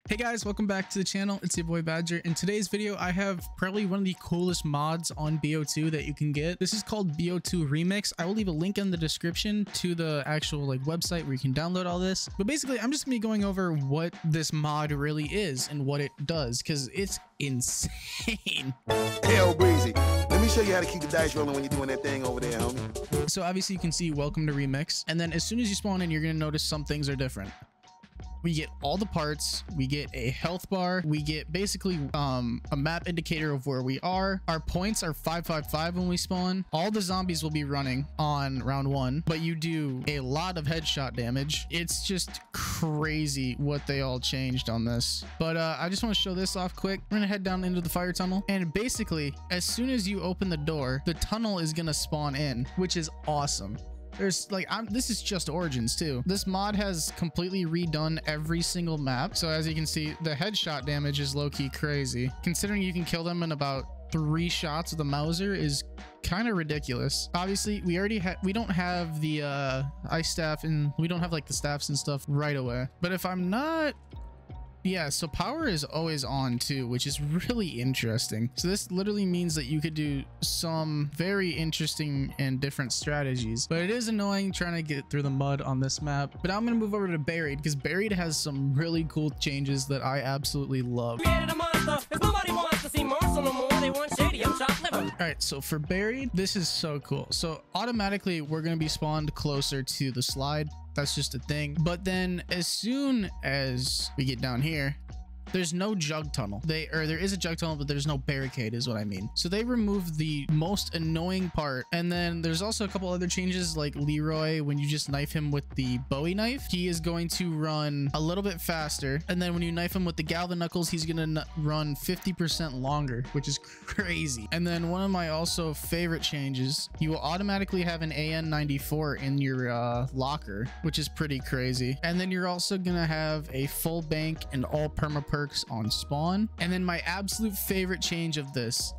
Hey guys, welcome back to the channel. It's your boy Badger. In today's video, I have probably one of the coolest mods on BO2 that you can get. This is called BO2 Remix. I will leave a link in the description to the actual website where you can download all this. But basically, I'm just gonna be going over what this mod really is and what it does, because it's insane. Hell breezy. Let me show you how to keep the dice rolling when you're doing that thing over there, homie. So obviously you can see welcome to Remix. And then as soon as you spawn in, you're gonna notice some things are different. We get all the parts, we get a health bar, we get basically a map indicator of where we are. Our points are 555 when we spawn. All the zombies will be running on round 1, but you do a lot of headshot damage. It's just crazy what they all changed on this. But I just want to show this off quick. We're gonna head down into the fire tunnel, and basically as soon as you open the door, the tunnel is gonna spawn in, which is awesome. There's this is just Origins too. This mod has completely redone every single map. So as you can see, the headshot damage is low-key crazy. Considering you can kill them in about 3 shots with a Mauser is kind of ridiculous. Obviously, we don't have the ice staff, and we don't have the staffs and stuff right away. But if I'm not... Yeah, so power is always on too, which is really interesting. So this literally means that you could do some very interesting and different strategies, but it is annoying trying to get through the mud on this map. But I'm gonna move over to Buried, because Buried has some really cool changes that I absolutely love. All right, so for Buried, this is so cool. So automatically we're gonna be spawned closer to the slide. That's just a thing. But then as soon as we get down here, there's no jug tunnel. There is a jug tunnel, but there's no barricade is what I mean. So they removed the most annoying part. And then there's also a couple other changes, like Leroy, when you just knife him with the Bowie knife, he is going to run a little bit faster. And then when you knife him with the Galvin knuckles, he's gonna run 50% longer, which is crazy. And then one of my also favorite changes, you will automatically have an AN94 in your locker, which is pretty crazy. And then you're also gonna have a full bank and all perma perks on spawn. And then my absolute favorite change of this,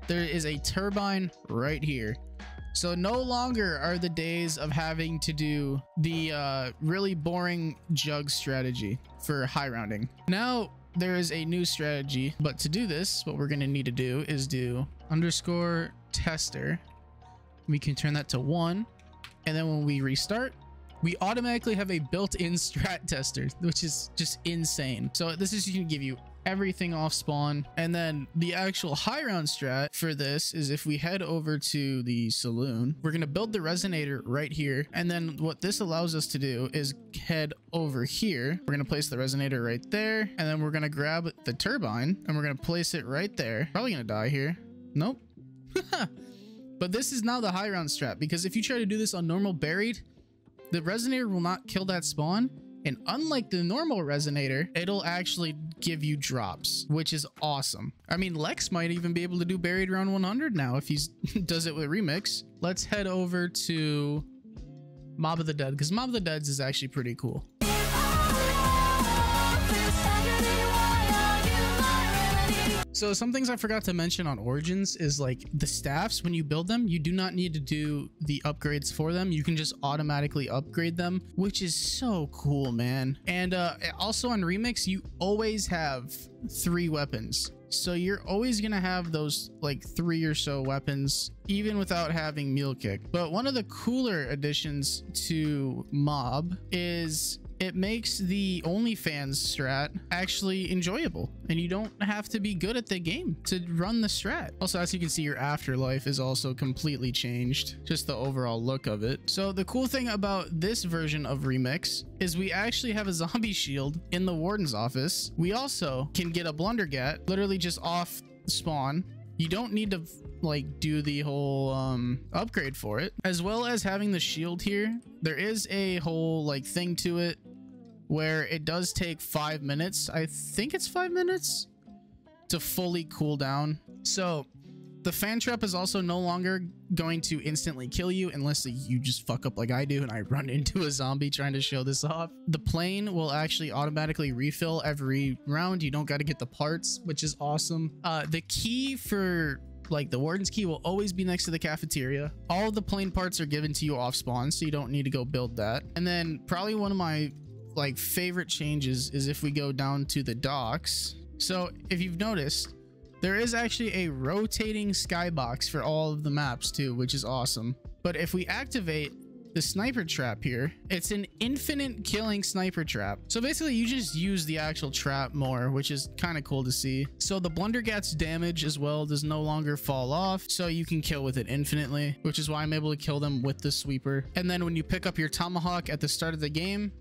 there is a turbine right here. So no longer are the days of having to do the really boring jug strategy for high rounding. Now there is a new strategy, but to do this, what we're going to need to do is do underscore tester. We can turn that to 1, and then when we restart, we automatically have a built-in strat tester, which is just insane. So this is going to give you everything off spawn. And then the actual high round strat for this is if we head over to the saloon, we're going to build the resonator right here. And then what this allows us to do is head over here. We're going to place the resonator right there. And then we're going to grab the turbine and we're going to place it right there. Probably going to die here. Nope. But this is now the high round strat, because if you try to do this on normal Buried, the resonator will not kill that spawn, and unlike the normal resonator, it'll actually give you drops, which is awesome. I mean, Lex might even be able to do Buried round 100 now if he does it with Remix. Let's head over to Mob of the Dead, because Mob of the Dead is actually pretty cool. So some things I forgot to mention on Origins is the staffs. When you build them, you do not need to do the upgrades for them. You can just automatically upgrade them, which is so cool, man. And also on Remix, you always have 3 weapons. So you're always gonna have those 3 or so weapons, even without having Meal Kick. But one of the cooler additions to Mob is it makes the OnlyFans strat actually enjoyable, and you don't have to be good at the game to run the strat. Also, as you can see, your afterlife is also completely changed, just the overall look of it. So the cool thing about this version of Remix is we actually have a zombie shield in the warden's office. We also can get a blundergat literally just off spawn. You don't need to do the whole upgrade for it. As well as having the shield here, there is a whole thing to it where it does take 5 minutes. I think it's 5 minutes to fully cool down. So the fan trap is also no longer going to instantly kill you unless you just fuck up like I do and I run into a zombie trying to show this off. The plane will actually automatically refill every round. You don't got to get the parts, which is awesome. The key for the warden's key will always be next to the cafeteria. All of the plane parts are given to you off spawn, so you don't need to go build that. And then probably one of my like favorite changes is if we go down to the docks. So if you've noticed, there is actually a rotating skybox for all of the maps too, which is awesome. But if we activate the sniper trap here, it's an infinite killing sniper trap. So basically you just use the actual trap more, which is kind of cool to see. So the Blundergat's damage as well does no longer fall off, so you can kill with it infinitely, which is why I'm able to kill them with the sweeper. And then when you pick up your tomahawk at the start of the game,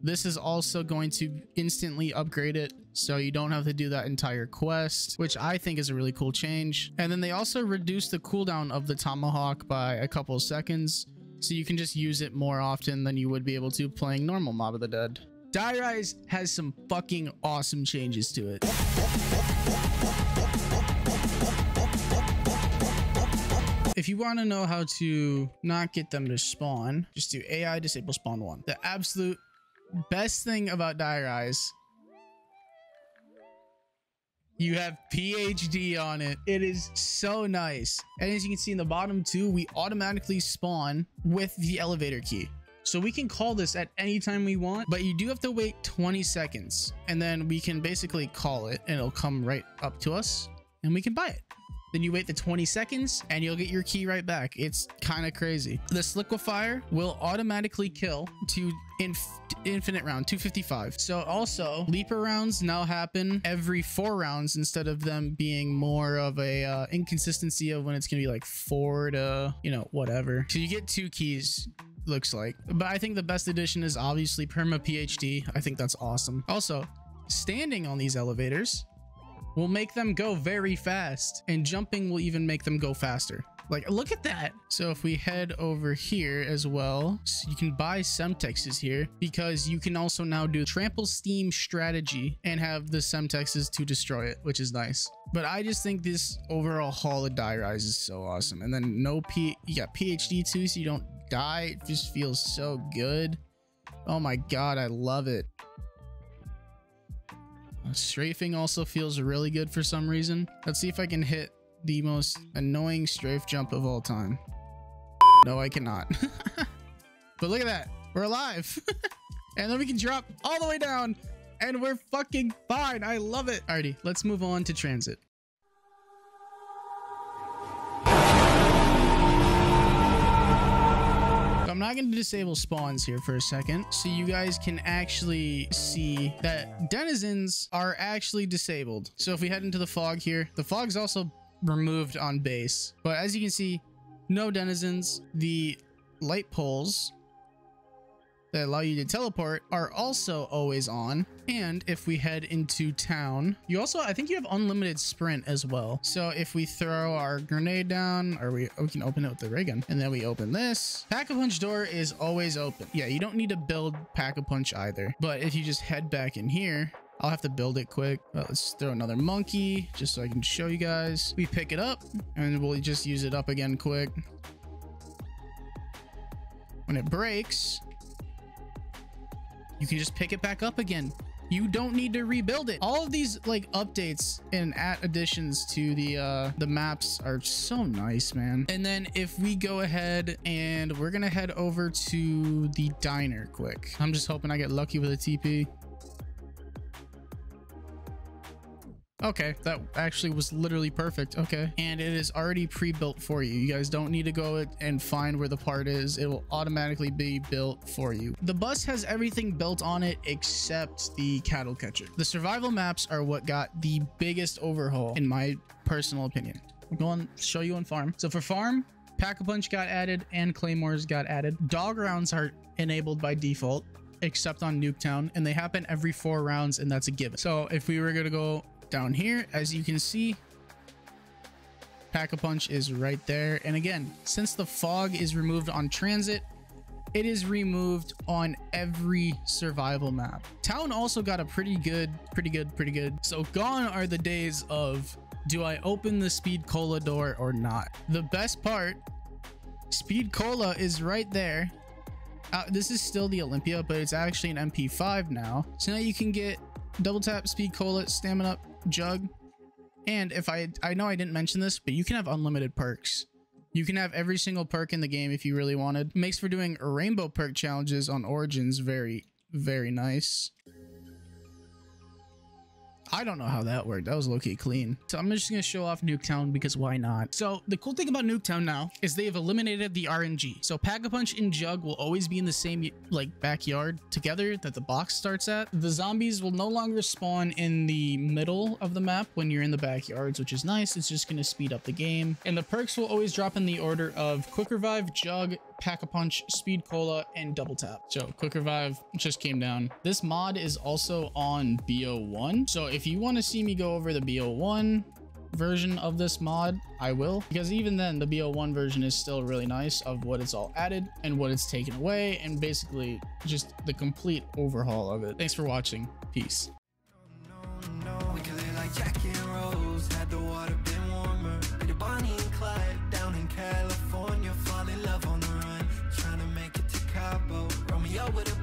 this is also going to instantly upgrade it, so you don't have to do that entire quest, which I think is a really cool change. And then they also reduce the cooldown of the tomahawk by a couple of seconds, so you can just use it more often than you would be able to playing normal Mob of the Dead. Die Rise has some fucking awesome changes to it. If you want to know how to not get them to spawn, just do AI disable spawn 1. The absolute best thing about Die Rise, you have PhD on it. It is so nice. And as you can see in the bottom too, we automatically spawn with the elevator key. So we can call this at any time we want, but you do have to wait 20 seconds. And then we can basically call it and it'll come right up to us and we can buy it. Then you wait the 20 seconds and you'll get your key right back. It's kind of crazy. This liquefier will automatically kill to infinite round, 255. So also leaper rounds now happen every 4 rounds instead of them being more of a inconsistency of when it's gonna be like 4 to, you know, whatever. So you get 2 keys, looks like. But I think the best addition is obviously perma PhD. I think that's awesome. Also, standing on these elevators will make them go very fast, and jumping will even make them go faster. Like, look at that. So if we head over here as well, so you can buy Semtexes here because you can also now do trample steam strategy and have the Semtexes to destroy it, which is nice. But I just think this overall haul of Die Rise is so awesome. And then you got PhD too, so you don't die. It just feels so good. Oh my God, I love it. Strafing also feels really good for some reason. Let's see if I can hit the most annoying strafe jump of all time. No, I cannot. But look at that. We're alive. And then we can drop all the way down and we're fucking fine. I love it. Alrighty, let's move on to transit. I'm not going to disable spawns here for a second, so you guys can actually see that denizens are actually disabled. So if we head into the fog here, the fog's also removed on base, but as you can see, no denizens. The light poles that allow you to teleport are also always on. And if we head into town, you also, I think you have unlimited sprint as well. So if we throw our grenade down, or we can open it with the ray gun, and then we open this, pack-a-punch door is always open. Yeah, you don't need to build pack-a-punch either. But if you just head back in here, I'll have to build it quick. Let's throw another monkey just so I can show you guys. We pick it up and we'll just use it up again quick. When it breaks, you can just pick it back up again. You don't need to rebuild it. All of these like updates and additions to the maps are so nice, man. And then if we go ahead and we're gonna head over to the diner quick. I'm just hoping I get lucky with a TP. Okay, that actually was literally perfect. Okay, and it is already pre-built for you. You guys don't need to go and find where the part is. It will automatically be built for you. The bus has everything built on it except the cattle catcher. The survival maps are what got the biggest overhaul in my personal opinion. I'll go and show you on farm. So for farm, pack-a-punch got added and claymores got added. Dog rounds are enabled by default except on Nuketown, and they happen every 4 rounds, and that's a given. So if we were gonna go down here, as you can see, pack-a-punch is right there. And again, since the fog is removed on transit, it is removed on every survival map. Town also got a pretty good. So gone are the days of, do I open the speed cola door or not? The best part, speed cola is right there. This is still the Olympia, but it's actually an MP5 now. So now you can get double tap, speed cola, stamina up, jug. And if I know I didn't mention this, but you can have unlimited perks. You can have every single perk in the game if you really wanted. Makes for doing rainbow perk challenges on Origins very Very nice. I don't know how that worked. That was low-key clean. So I'm just going to show off Nuketown because why not? So the cool thing about Nuketown now is they have eliminated the RNG. So Pack-a-Punch and Jug will always be in the same like backyard together that the box starts at. The zombies will no longer spawn in the middle of the map when you're in the backyards, which is nice. It's just going to speed up the game. And the perks will always drop in the order of Quick Revive, Jug, Pack-a-Punch, Speed Cola, and Double Tap. So Quick Revive just came down. This mod is also on BO1. So if you want to see me go over the BO1 version of this mod, I will, because even then the BO1 version is still really nice of what it's all added and what it's taken away, and basically just the complete overhaul of it. Thanks for watching. Peace. With a